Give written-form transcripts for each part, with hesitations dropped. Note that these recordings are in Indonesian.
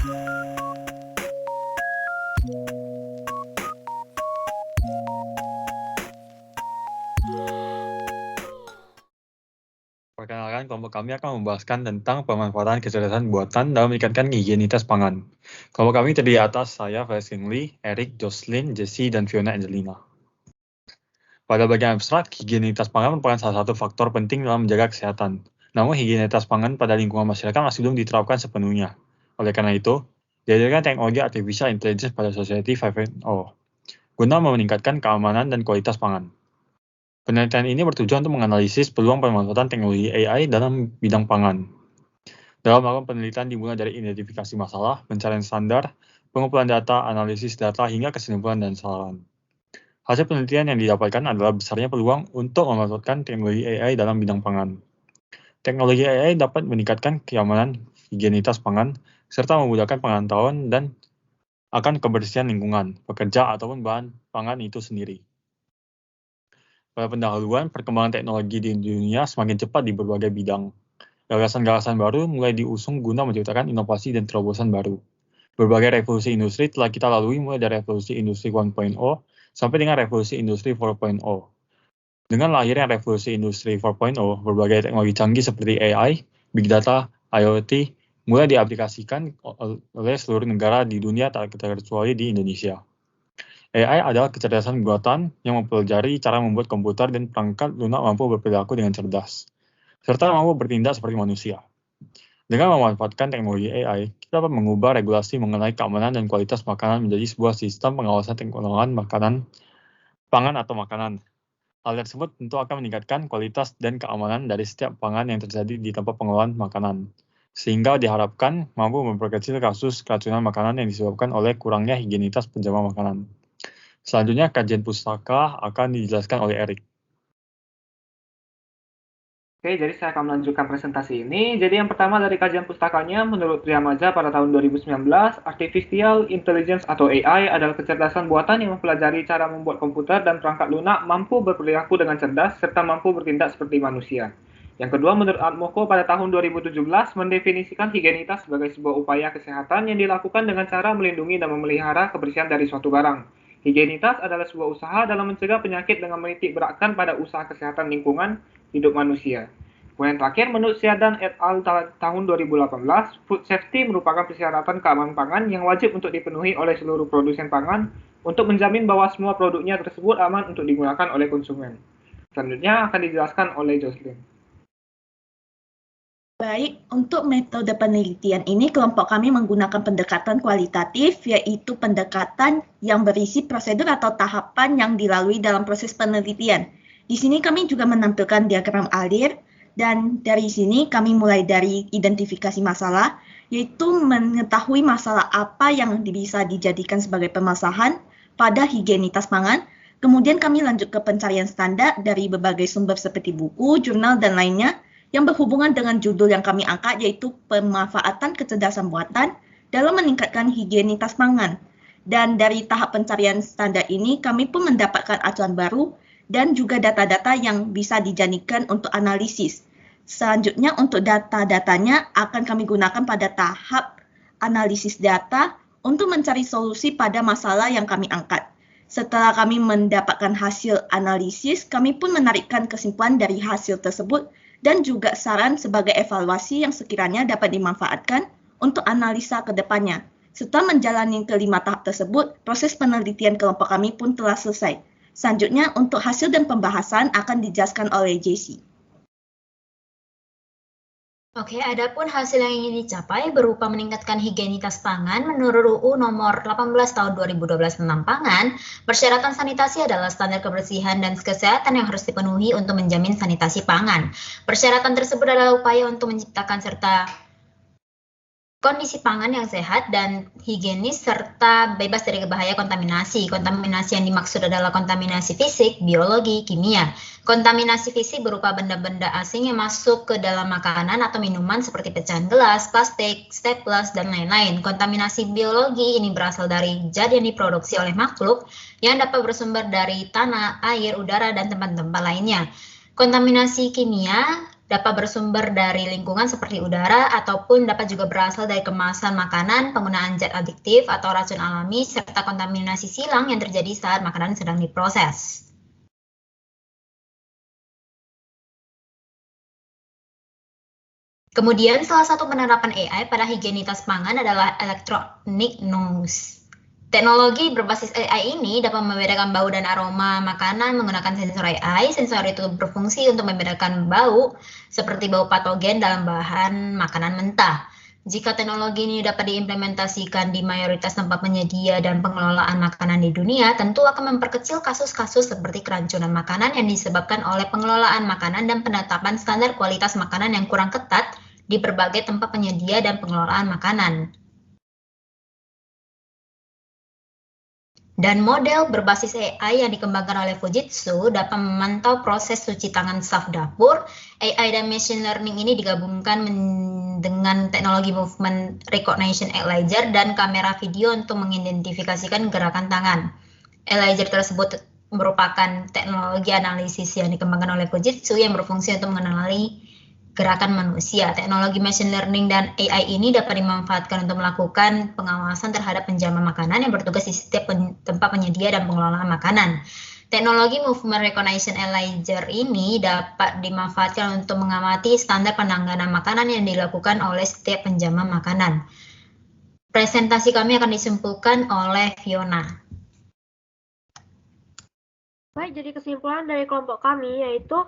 Perkenalkan, kelompok kami akan membahaskan tentang pemanfaatan kecerdasan buatan dalam meningkatkan higienitas pangan. Kelompok kami terdiri atas saya, Felicing Lee, Eric, Jocelyn, Jessie, dan Fiona Angelina. Pada bagian abstrak, higienitas pangan merupakan salah satu faktor penting dalam menjaga kesehatan. Namun, higienitas pangan pada lingkungan masyarakat masih belum diterapkan sepenuhnya. Oleh karena itu, dihadirkan teknologi artificial intelligence pada Society 5.0 guna meningkatkan keamanan dan kualitas pangan. Penelitian ini bertujuan untuk menganalisis peluang pemanfaatan teknologi AI dalam bidang pangan. Dalam melakukan penelitian dimulai dari identifikasi masalah, pencarian standar, pengumpulan data, analisis data, hingga kesimpulan dan saran. Hasil penelitian yang didapatkan adalah besarnya peluang untuk memanfaatkan teknologi AI dalam bidang pangan. Teknologi AI dapat meningkatkan keamanan, higienitas pangan, serta memudahkan pengetahuan dan akan kebersihan lingkungan, pekerja, ataupun bahan pangan itu sendiri. Pada pendahuluan, perkembangan teknologi di dunia semakin cepat di berbagai bidang. Gagasan-gagasan baru mulai diusung guna menciptakan inovasi dan terobosan baru. Berbagai revolusi industri telah kita lalui mulai dari revolusi industri 1.0 sampai dengan revolusi industri 4.0. Dengan lahirnya revolusi industri 4.0, berbagai teknologi canggih seperti AI, Big Data, IoT mulai diaplikasikan oleh seluruh negara di dunia tak terkecuali di Indonesia. AI adalah kecerdasan buatan yang mempelajari cara membuat komputer dan perangkat lunak mampu berperilaku dengan cerdas, serta mampu bertindak seperti manusia. Dengan memanfaatkan teknologi AI, kita dapat mengubah regulasi mengenai keamanan dan kualitas makanan menjadi sebuah sistem pengawasan teknologi pangan atau makanan. Hal tersebut tentu akan meningkatkan kualitas dan keamanan dari setiap pangan yang terjadi di tempat pengolahan makanan, sehingga diharapkan mampu memperkecil kasus keracunan makanan yang disebabkan oleh kurangnya higienitas penjama makanan. Selanjutnya, kajian pustaka akan dijelaskan oleh Eric. Oke, jadi saya akan melanjutkan presentasi ini. Jadi yang pertama dari kajian pustakanya, menurut Priamaja pada tahun 2019, Artificial Intelligence atau AI adalah kecerdasan buatan yang mempelajari cara membuat komputer dan perangkat lunak mampu berperilaku dengan cerdas serta mampu bertindak seperti manusia. Yang kedua, menurut Atmoko pada tahun 2017 mendefinisikan higienitas sebagai sebuah upaya kesehatan yang dilakukan dengan cara melindungi dan memelihara kebersihan dari suatu barang. Higienitas adalah sebuah usaha dalam mencegah penyakit dengan menitik beratkan pada usaha kesehatan lingkungan hidup manusia. Kemudian terakhir, menurut Siadan et al. Tahun 2018, food safety merupakan persyaratan keamanan pangan yang wajib untuk dipenuhi oleh seluruh produsen pangan untuk menjamin bahwa semua produknya tersebut aman untuk digunakan oleh konsumen. Selanjutnya akan dijelaskan oleh Jocelyn. Baik, untuk metode penelitian ini kelompok kami menggunakan pendekatan kualitatif, yaitu pendekatan yang berisi prosedur atau tahapan yang dilalui dalam proses penelitian. Di sini kami juga menampilkan diagram alir, dan dari sini kami mulai dari identifikasi masalah, yaitu mengetahui masalah apa yang bisa dijadikan sebagai permasalahan pada higienitas pangan. Kemudian kami lanjut ke pencarian standar dari berbagai sumber seperti buku, jurnal, dan lainnya, yang berhubungan dengan judul yang kami angkat, yaitu pemanfaatan kecerdasan buatan dalam meningkatkan higienitas pangan. Dan dari tahap pencarian standar ini, kami pun mendapatkan acuan baru dan juga data-data yang bisa dijadikan untuk analisis. Selanjutnya, untuk data-datanya akan kami gunakan pada tahap analisis data untuk mencari solusi pada masalah yang kami angkat. Setelah kami mendapatkan hasil analisis, kami pun menarikkan kesimpulan dari hasil tersebut dan juga saran sebagai evaluasi yang sekiranya dapat dimanfaatkan untuk analisa ke depannya. Setelah menjalani kelima tahap tersebut, proses penelitian kelompok kami pun telah selesai. Selanjutnya, untuk hasil dan pembahasan akan dijelaskan oleh Jessie. Oke, adapun hasil yang ingin dicapai berupa meningkatkan higienitas pangan menurut UU nomor 18 tahun 2012 tentang pangan, persyaratan sanitasi adalah standar kebersihan dan kesehatan yang harus dipenuhi untuk menjamin sanitasi pangan. Persyaratan tersebut adalah upaya untuk menciptakan serta kondisi pangan yang sehat dan higienis serta bebas dari bahaya kontaminasi. Kontaminasi yang dimaksud adalah kontaminasi fisik, biologi, kimia. Kontaminasi fisik berupa benda-benda asing yang masuk ke dalam makanan atau minuman seperti pecahan gelas, plastik, staples, dan lain-lain. Kontaminasi biologi ini berasal dari zat yang diproduksi oleh makhluk yang dapat bersumber dari tanah, air, udara, dan tempat-tempat lainnya. Kontaminasi kimia dapat bersumber dari lingkungan seperti udara, ataupun dapat juga berasal dari kemasan makanan, penggunaan zat adiktif atau racun alami, serta kontaminasi silang yang terjadi saat makanan sedang diproses. Kemudian salah satu penerapan AI pada higienitas pangan adalah electronic nose. Teknologi berbasis AI ini dapat membedakan bau dan aroma makanan menggunakan sensor AI. Sensor itu berfungsi untuk membedakan bau seperti bau patogen dalam bahan makanan mentah. Jika teknologi ini dapat diimplementasikan di mayoritas tempat penyedia dan pengelolaan makanan di dunia, tentu akan memperkecil kasus-kasus seperti keracunan makanan yang disebabkan oleh pengelolaan makanan dan penetapan standar kualitas makanan yang kurang ketat di berbagai tempat penyedia dan pengelolaan makanan. Dan model berbasis AI yang dikembangkan oleh Fujitsu dapat memantau proses cuci tangan staf dapur. AI dan machine learning ini digabungkan dengan teknologi movement recognition ELIZAR dan kamera video untuk mengidentifikasikan gerakan tangan. ELIZAR tersebut merupakan teknologi analisis yang dikembangkan oleh Fujitsu yang berfungsi untuk mengenali gerakan manusia. Teknologi machine learning dan AI ini dapat dimanfaatkan untuk melakukan pengawasan terhadap penjama makanan yang bertugas di setiap tempat penyedia dan pengelolaan makanan. Teknologi movement recognition ELIZAR ini dapat dimanfaatkan untuk mengamati standar penanganan makanan yang dilakukan oleh setiap penjama makanan. Presentasi kami akan disimpulkan oleh Fiona. Baik, jadi kesimpulan dari kelompok kami yaitu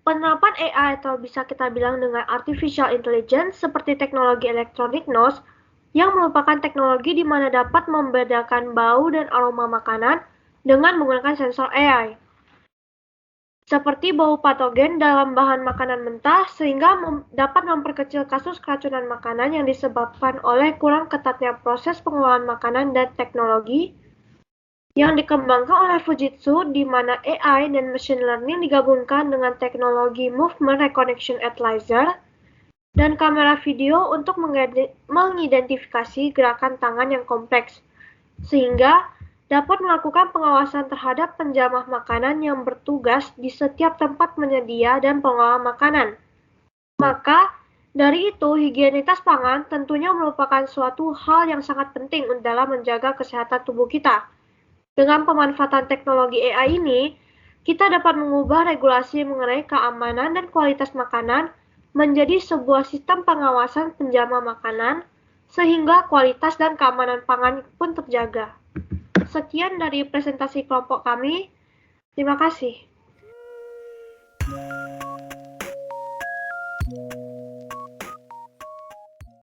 penerapan AI atau bisa kita bilang dengan artificial intelligence seperti teknologi electronic nose yang merupakan teknologi di mana dapat membedakan bau dan aroma makanan dengan menggunakan sensor AI. Seperti bau patogen dalam bahan makanan mentah sehingga dapat memperkecil kasus keracunan makanan yang disebabkan oleh kurang ketatnya proses pengelolaan makanan dan teknologi yang dikembangkan oleh Fujitsu, di mana AI dan machine learning digabungkan dengan teknologi movement recognition ELIZAR dan kamera video untuk mengidentifikasi gerakan tangan yang kompleks, sehingga dapat melakukan pengawasan terhadap penjamah makanan yang bertugas di setiap tempat penyedia dan pengelola makanan. Maka, dari itu, higienitas pangan tentunya merupakan suatu hal yang sangat penting dalam menjaga kesehatan tubuh kita. Dengan pemanfaatan teknologi AI ini, kita dapat mengubah regulasi mengenai keamanan dan kualitas makanan menjadi sebuah sistem pengawasan penjama makanan, sehingga kualitas dan keamanan pangan pun terjaga. Sekian dari presentasi kelompok kami. Terima kasih.